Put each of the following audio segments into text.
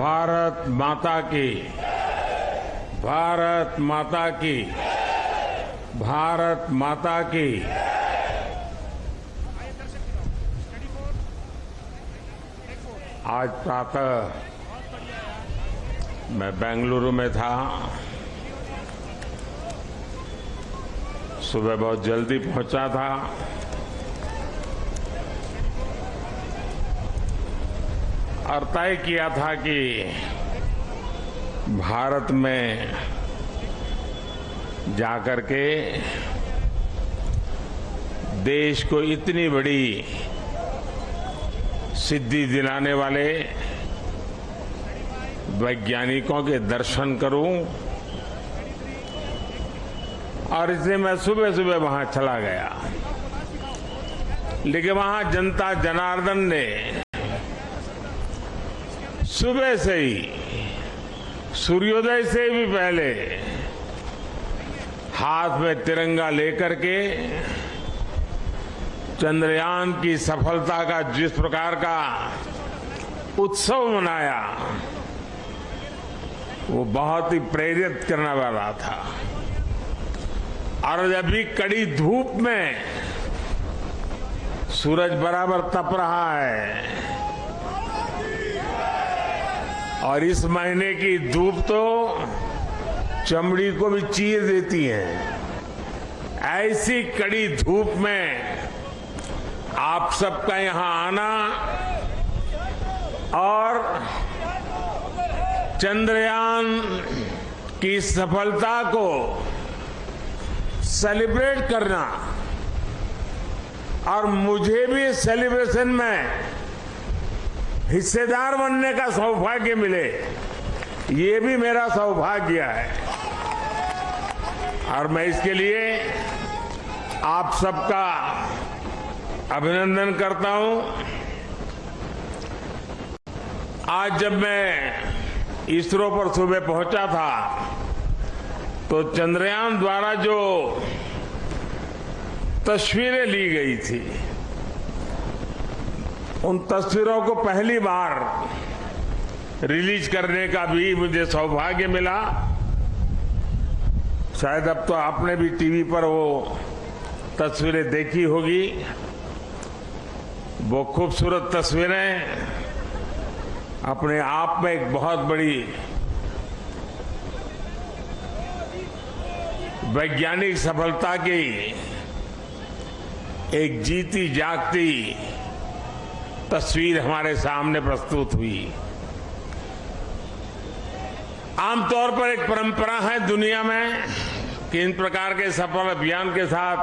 भारत माता की, भारत माता की, भारत माता की। आज प्रातः मैं बेंगलुरु में था। सुबह बहुत जल्दी पहुंचा था। और तय किया था कि भारत में जाकर के देश को इतनी बड़ी सिद्धि दिलाने वाले वैज्ञानिकों के दर्शन करूं, और इसलिए मैं सुबह सुबह वहां चला गया। लेकिन वहां जनता जनार्दन ने सुबह से ही, सूर्योदय से भी पहले हाथ में तिरंगा लेकर के चंद्रयान की सफलता का जिस प्रकार का उत्सव मनाया, वो बहुत ही प्रेरित करने वाला था। और अभी कड़ी धूप में सूरज बराबर तप रहा है, और इस महीने की धूप तो चमड़ी को भी चीर देती है। ऐसी कड़ी धूप में आप सबका यहां आना और चंद्रयान की सफलता को सेलिब्रेट करना, और मुझे भी इस सेलिब्रेशन में हिस्सेदार बनने का सौभाग्य मिले, ये भी मेरा सौभाग्य है। और मैं इसके लिए आप सबका अभिनंदन करता हूं। आज जब मैं इसरो पर सुबह पहुंचा था, तो चंद्रयान द्वारा जो तस्वीरें ली गई थी, उन तस्वीरों को पहली बार रिलीज करने का भी मुझे सौभाग्य मिला। शायद अब तो आपने भी टीवी पर वो तस्वीरें देखी होगी। वो खूबसूरत तस्वीरें अपने आप में एक बहुत बड़ी वैज्ञानिक सफलता की एक जीती जागती तस्वीर हमारे सामने प्रस्तुत हुई। आमतौर पर एक परंपरा है दुनिया में कि इन प्रकार के सफल अभियान के साथ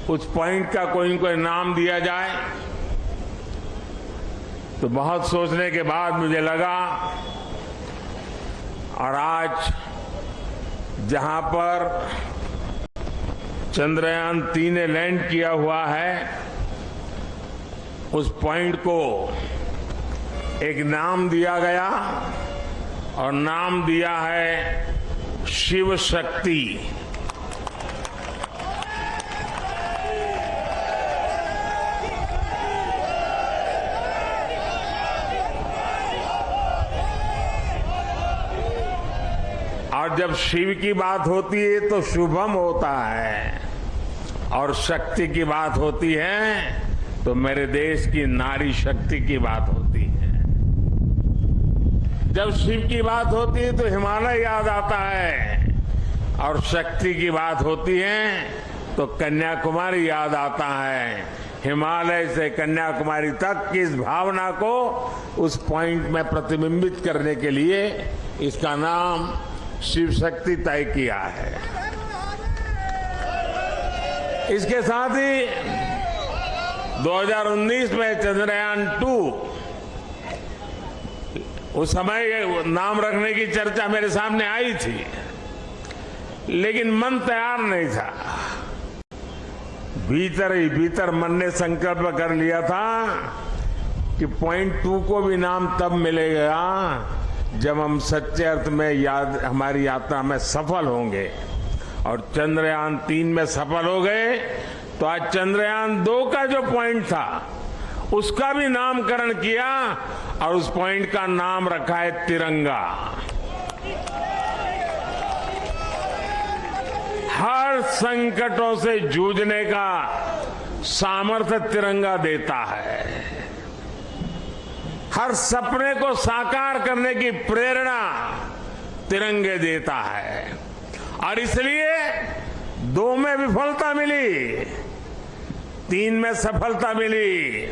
उस पॉइंट का कोई न कोई नाम दिया जाए। तो बहुत सोचने के बाद मुझे लगा, और आज जहां पर चंद्रयान 3 ने लैंड किया हुआ है, उस पॉइंट को एक नाम दिया गया, और नाम दिया है शिव शक्ति। और जब शिव की बात होती है तो शुभम होता है, और शक्ति की बात होती है तो मेरे देश की नारी शक्ति की बात होती है। जब शिव की बात होती है तो हिमालय याद आता है, और शक्ति की बात होती है तो कन्याकुमारी याद आता है। हिमालय से कन्याकुमारी तक की इस भावना को उस पॉइंट में प्रतिबिंबित करने के लिए इसका नाम शिव शक्ति तय किया है। इसके साथ ही 2019 में चंद्रयान 2, उस समय नाम रखने की चर्चा मेरे सामने आई थी, लेकिन मन तैयार नहीं था। भीतर ही भीतर मन ने संकल्प कर लिया था कि पॉइंट 2 को भी नाम तब मिलेगा जब हम सच्चे अर्थ में हमारी यात्रा में सफल होंगे। और चंद्रयान 3 में सफल हो गए, तो आज चंद्रयान 2 का जो पॉइंट था उसका भी नामकरण किया और उस पॉइंट का नाम रखा है तिरंगा। हर संकटों से जूझने का सामर्थ्य तिरंगा देता है। हर सपने को साकार करने की प्रेरणा तिरंगे देता है। और इसलिए 2 में विफलता मिली, 3 में सफलता मिली,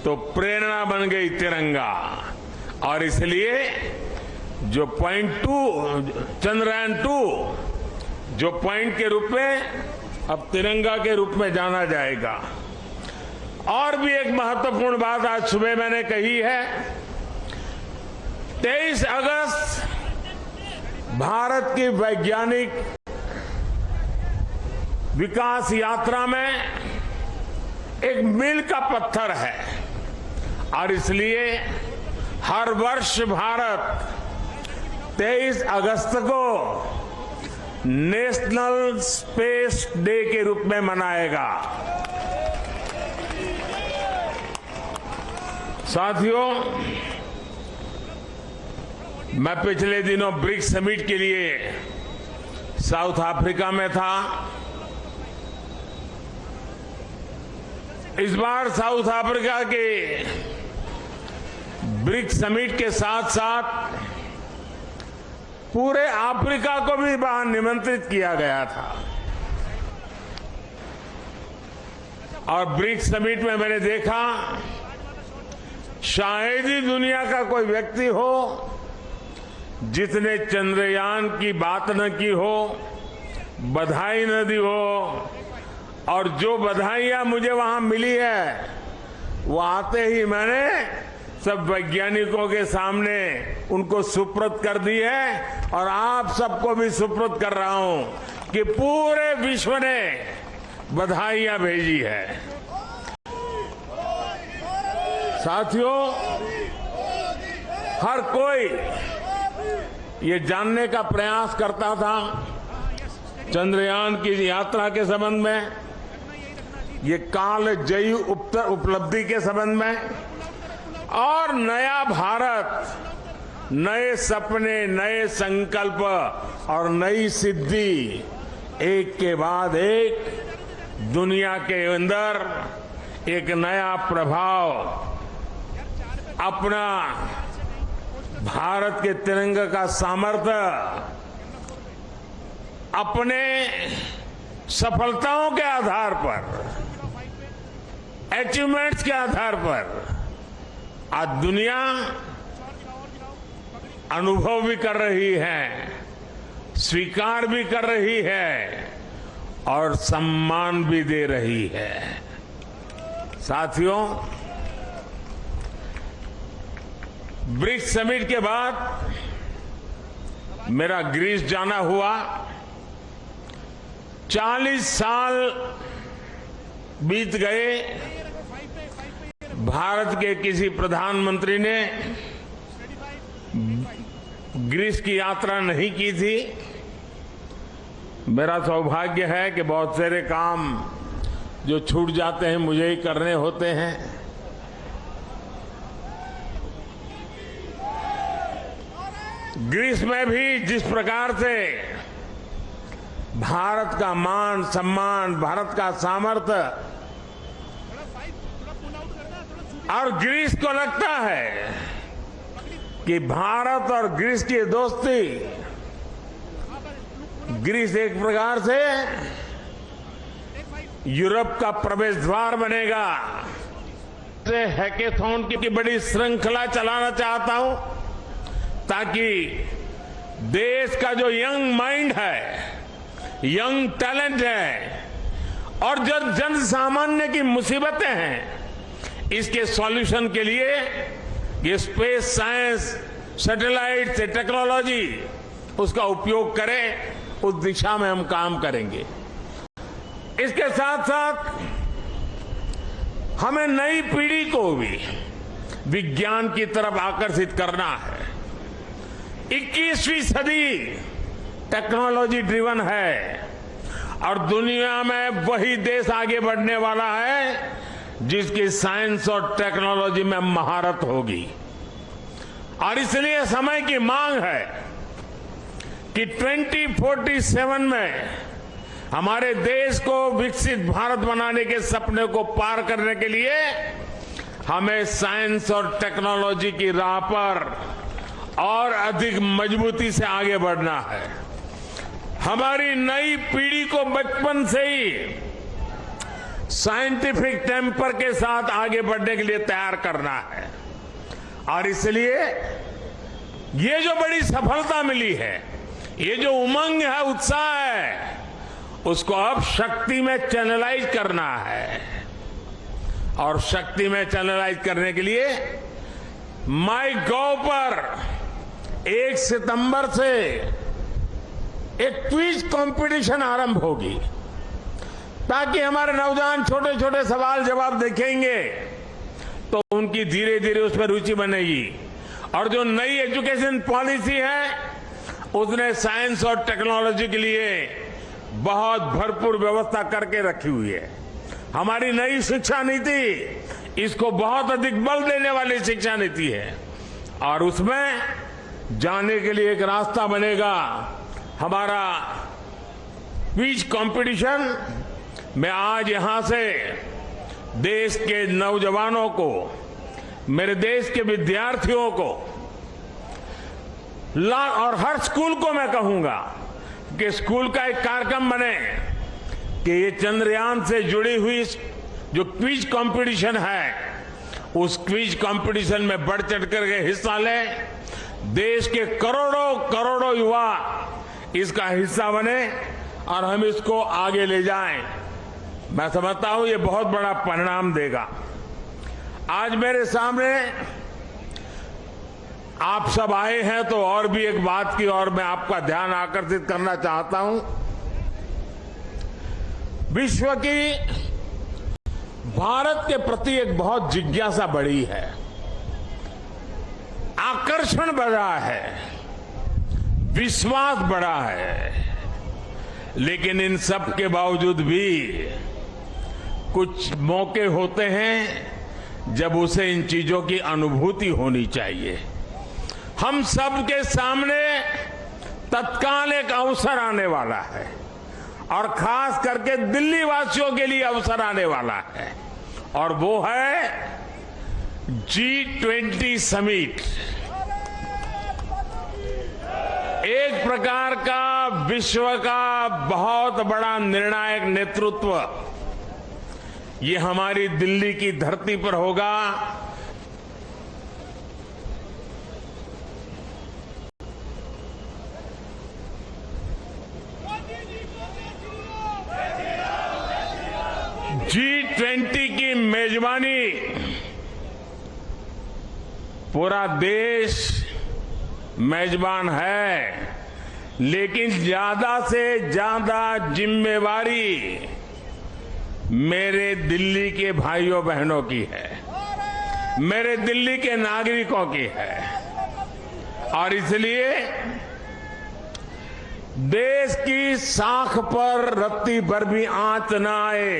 तो प्रेरणा बन गई तिरंगा। और इसलिए जो पॉइंट 2 चंद्रयान 2 जो पॉइंट के रूप में अब तिरंगा के रूप में जाना जाएगा। और भी एक महत्वपूर्ण बात आज सुबह मैंने कही है। 23 अगस्त भारत की वैज्ञानिक विकास यात्रा में एक मील का पत्थर है और इसलिए हर वर्ष भारत 23 अगस्त को नेशनल स्पेस डे के रूप में मनाएगा। साथियों, मैं पिछले दिनों ब्रिक्स समिट के लिए साउथ अफ्रीका में था। इस बार साउथ अफ्रीका के ब्रिक्स समिट के साथ साथ पूरे अफ्रीका को भी वहां निमंत्रित किया गया था। और ब्रिक्स समिट में मैंने देखा शायद ही दुनिया का कोई व्यक्ति हो जिसने चंद्रयान की बात न की हो, बधाई न दी हो। और जो बधाइयां मुझे वहां मिली है वो आते ही मैंने सब वैज्ञानिकों के सामने उनको सुपुर्द कर दी है और आप सबको भी सुपुर्द कर रहा हूं कि पूरे विश्व ने बधाइयां भेजी है। साथियों, हर कोई ये जानने का प्रयास करता था चंद्रयान की यात्रा के संबंध में, ये कालजयी उपलब्धि के संबंध में, और नया भारत, नए सपने, नए संकल्प और नई सिद्धि एक के बाद एक दुनिया के अंदर एक नया प्रभाव अपना भारत के तिरंगे का सामर्थ्य अपने सफलताओं के आधार पर, अचीवमेंट्स के आधार पर आज दुनिया अनुभव भी कर रही है, स्वीकार भी कर रही है और सम्मान भी दे रही है। साथियों, ब्रिक्स समिट के बाद मेरा ग्रीस जाना हुआ। 40 साल बीत गए, भारत के किसी प्रधानमंत्री ने ग्रीस की यात्रा नहीं की थी। मेरा सौभाग्य है कि बहुत सारे काम जो छूट जाते हैं मुझे ही करने होते हैं। ग्रीस में भी जिस प्रकार से भारत का मान सम्मान, भारत का सामर्थ्य, और ग्रीस को लगता है कि भारत और ग्रीस की दोस्ती, ग्रीस एक प्रकार से यूरोप का प्रवेश द्वार बनेगा। हैकेथॉन की बड़ी श्रृंखला चलाना चाहता हूं ताकि देश का जो यंग माइंड है, यंग टैलेंट है और जो जन सामान्य की मुसीबतें हैं, इसके सॉल्यूशन के लिए ये स्पेस साइंस, सैटेलाइट से टेक्नोलॉजी उसका उपयोग करें, उस दिशा में हम काम करेंगे। इसके साथ साथ हमें नई पीढ़ी को भी विज्ञान की तरफ आकर्षित करना है। 21वीं सदी टेक्नोलॉजी ड्रिवन है और दुनिया में वही देश आगे बढ़ने वाला है जिसकी साइंस और टेक्नोलॉजी में महारत होगी। और इसलिए समय की मांग है कि 2047 में हमारे देश को विकसित भारत बनाने के सपने को पार करने के लिए हमें साइंस और टेक्नोलॉजी की राह पर और अधिक मजबूती से आगे बढ़ना है। हमारी नई पीढ़ी को बचपन से ही साइंटिफिक टेम्पर के साथ आगे बढ़ने के लिए तैयार करना है। और इसलिए ये जो बड़ी सफलता मिली है, ये जो उमंग है, उत्साह है, उसको अब शक्ति में चैनलाइज करना है। और शक्ति में चैनलाइज करने के लिए MyGov पर 1 सितंबर से एक क्विज कंपटीशन आरंभ होगी, ताकि हमारे नौजवान छोटे छोटे सवाल जवाब देखेंगे तो उनकी धीरे धीरे उसमें रुचि बनेगी। और जो नई एजुकेशन पॉलिसी है उसने साइंस और टेक्नोलॉजी के लिए बहुत भरपूर व्यवस्था करके रखी हुई है। हमारी नई शिक्षा नीति इसको बहुत अधिक बल देने वाली शिक्षा नीति है। और उसमें जाने के लिए एक रास्ता बनेगा। हमारा क्विज कंपटीशन मैं आज यहां से देश के नौजवानों को, मेरे देश के विद्यार्थियों को और हर स्कूल को मैं कहूंगा कि स्कूल का एक कार्यक्रम बने कि ये चंद्रयान से जुड़ी हुई जो क्विज कंपटीशन है, उस क्विज कंपटीशन में बढ़ चढ़ करके हिस्सा लें। देश के करोड़ों करोड़ों युवा इसका हिस्सा बने और हम इसको आगे ले जाएं। मैं समझता हूं ये बहुत बड़ा परिणाम देगा। आज मेरे सामने आप सब आए हैं तो और भी एक बात की ओर मैं आपका ध्यान आकर्षित करना चाहता हूं। विश्व की भारत के प्रति एक बहुत जिज्ञासा बढ़ी है, आकर्षण बढ़ा है, विश्वास बढ़ा है। लेकिन इन सब के बावजूद भी कुछ मौके होते हैं जब उसे इन चीजों की अनुभूति होनी चाहिए। हम सब के सामने तत्काल एक अवसर आने वाला है और खास करके दिल्ली वासियों के लिए अवसर आने वाला है, और वो है G20 समिट। एक प्रकार का विश्व का बहुत बड़ा निर्णायक नेतृत्व ये हमारी दिल्ली की धरती पर होगा। G20 की मेजबानी पूरा देश मेजबान है, लेकिन ज्यादा से ज्यादा जिम्मेवारी मेरे दिल्ली के भाइयों बहनों की है, मेरे दिल्ली के नागरिकों की है। और इसलिए देश की साख पर रत्ती भर भी आंच न आए,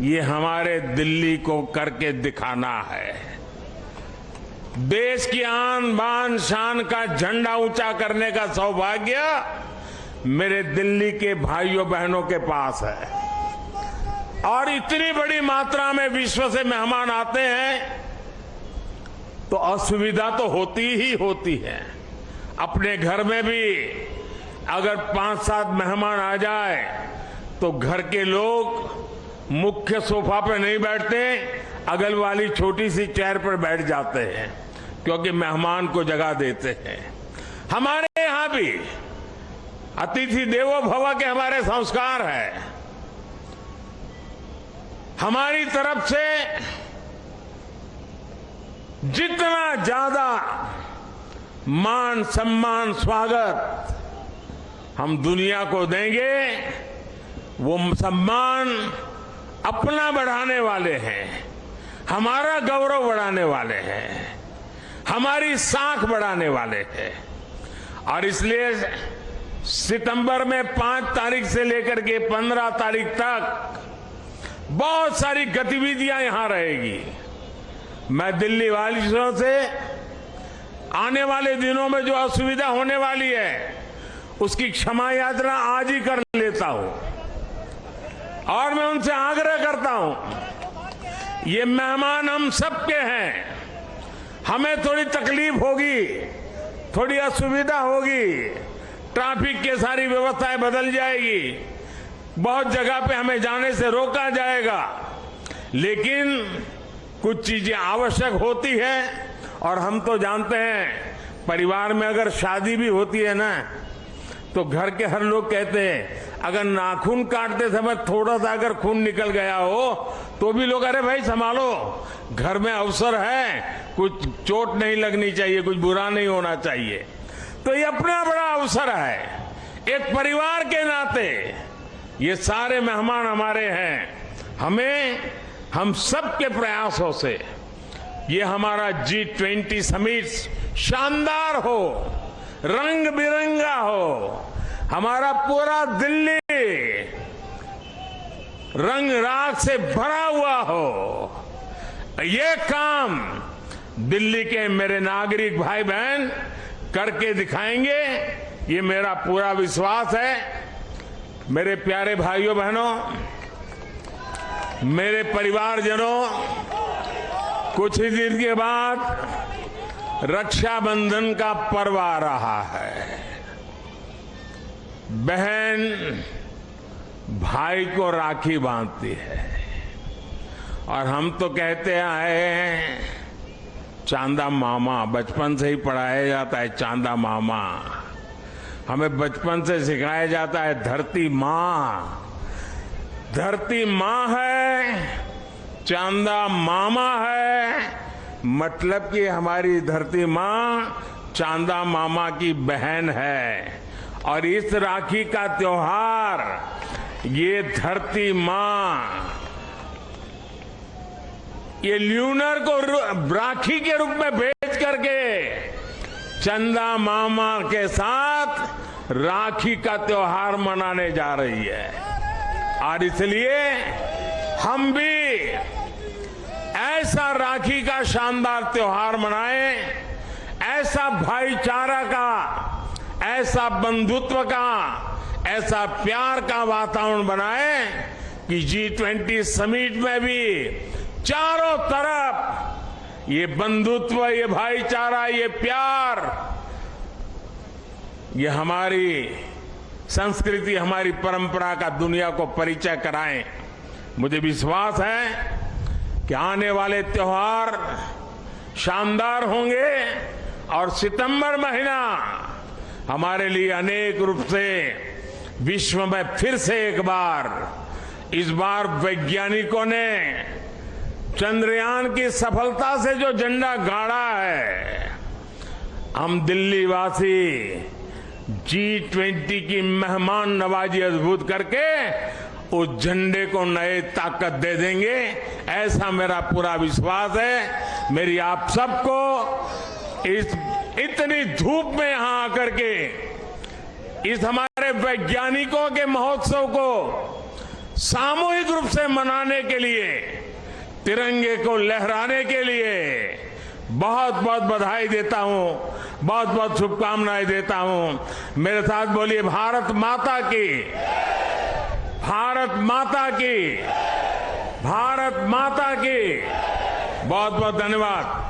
ये हमारे दिल्ली को करके दिखाना है। देश की आन बान शान का झंडा ऊंचा करने का सौभाग्य मेरे दिल्ली के भाइयों बहनों के पास है। और इतनी बड़ी मात्रा में विश्व से मेहमान आते हैं तो असुविधा तो होती ही होती है। अपने घर में भी अगर 5-7 मेहमान आ जाए तो घर के लोग मुख्य सोफा पर नहीं बैठते, अगल वाली छोटी सी चेयर पर बैठ जाते हैं, क्योंकि मेहमान को जगह देते हैं। हमारे यहां भी अतिथि देवो भव के हमारे संस्कार है। हमारी तरफ से जितना ज्यादा मान सम्मान स्वागत हम दुनिया को देंगे, वो सम्मान अपना बढ़ाने वाले हैं, हमारा गौरव बढ़ाने वाले हैं, हमारी साख बढ़ाने वाले हैं। और इसलिए सितंबर में 5 तारीख से लेकर के 15 तारीख तक बहुत सारी गतिविधियां यहां रहेगी। मैं दिल्ली वासियों से आने वाले दिनों में जो असुविधा होने वाली है उसकी क्षमा यात्रा आज ही कर लेता हूं और मैं उनसे आग्रह करता हूं, ये मेहमान हम सबके हैं। हमें थोड़ी तकलीफ होगी, थोड़ी असुविधा होगी, ट्रैफिक की सारी व्यवस्थाएं बदल जाएगी, बहुत जगह पे हमें जाने से रोका जाएगा, लेकिन कुछ चीजें आवश्यक होती है। और हम तो जानते हैं परिवार में अगर शादी भी होती है ना तो घर के हर लोग कहते हैं अगर नाखून काटते समय थोड़ा सा अगर खून निकल गया हो तो भी लोग अरे भाई संभालो, घर में अवसर है, कुछ चोट नहीं लगनी चाहिए, कुछ बुरा नहीं होना चाहिए। तो ये अपना बड़ा अवसर है। एक परिवार के नाते ये सारे मेहमान हमारे हैं। हम सबके प्रयासों से ये हमारा G20 समिट शानदार हो, रंग बिरंगा हो, हमारा पूरा दिल्ली रंग राग से भरा हुआ हो। ये काम दिल्ली के मेरे नागरिक भाई बहन करके दिखाएंगे, ये मेरा पूरा विश्वास है। मेरे प्यारे भाइयों बहनों, मेरे परिवारजनों, कुछ ही दिन के बाद रक्षाबंधन का पर्व आ रहा है। बहन भाई को राखी बांधती है और हम तो कहते आए हैं चांदा मामा, बचपन से ही पढ़ाया जाता है चांदा मामा। हमें बचपन से सिखाया जाता है धरती माँ। धरती माँ है, चांदा मामा है, मतलब कि हमारी धरती माँ चांदा मामा की बहन है। और इस राखी का त्योहार ये धरती माँ ये ल्यूनर को राखी के रूप में भेज करके चंदा मामा के साथ राखी का त्योहार मनाने जा रही है। और इसलिए हम भी ऐसा राखी का शानदार त्योहार मनाएं, ऐसा भाईचारा का, ऐसा बंधुत्व का, ऐसा प्यार का वातावरण बनाएं कि G20 समिट में भी चारों तरफ ये बंधुत्व, ये भाईचारा, ये प्यार, ये हमारी संस्कृति, हमारी परंपरा का दुनिया को परिचय कराएं। मुझे विश्वास है कि आने वाले त्योहार शानदार होंगे और सितंबर महीना हमारे लिए अनेक रूप से विश्व में फिर से एक बार, इस बार वैज्ञानिकों ने चंद्रयान की सफलता से जो झंडा गाड़ा है, हम दिल्ली वासी G20 की मेहमान नवाजी अद्भुत करके उस झंडे को नए ताकत दे देंगे, ऐसा मेरा पूरा विश्वास है। मेरी आप सबको इस इतनी धूप में यहां आकर के इस हमारे वैज्ञानिकों के महोत्सव को सामूहिक रूप से मनाने के लिए, तिरंगे को लहराने के लिए बहुत बहुत बधाई देता हूं, बहुत बहुत शुभकामनाएं देता हूं। मेरे साथ बोलिए भारत माता की, भारत माता की, भारत माता की। बहुत बहुत धन्यवाद।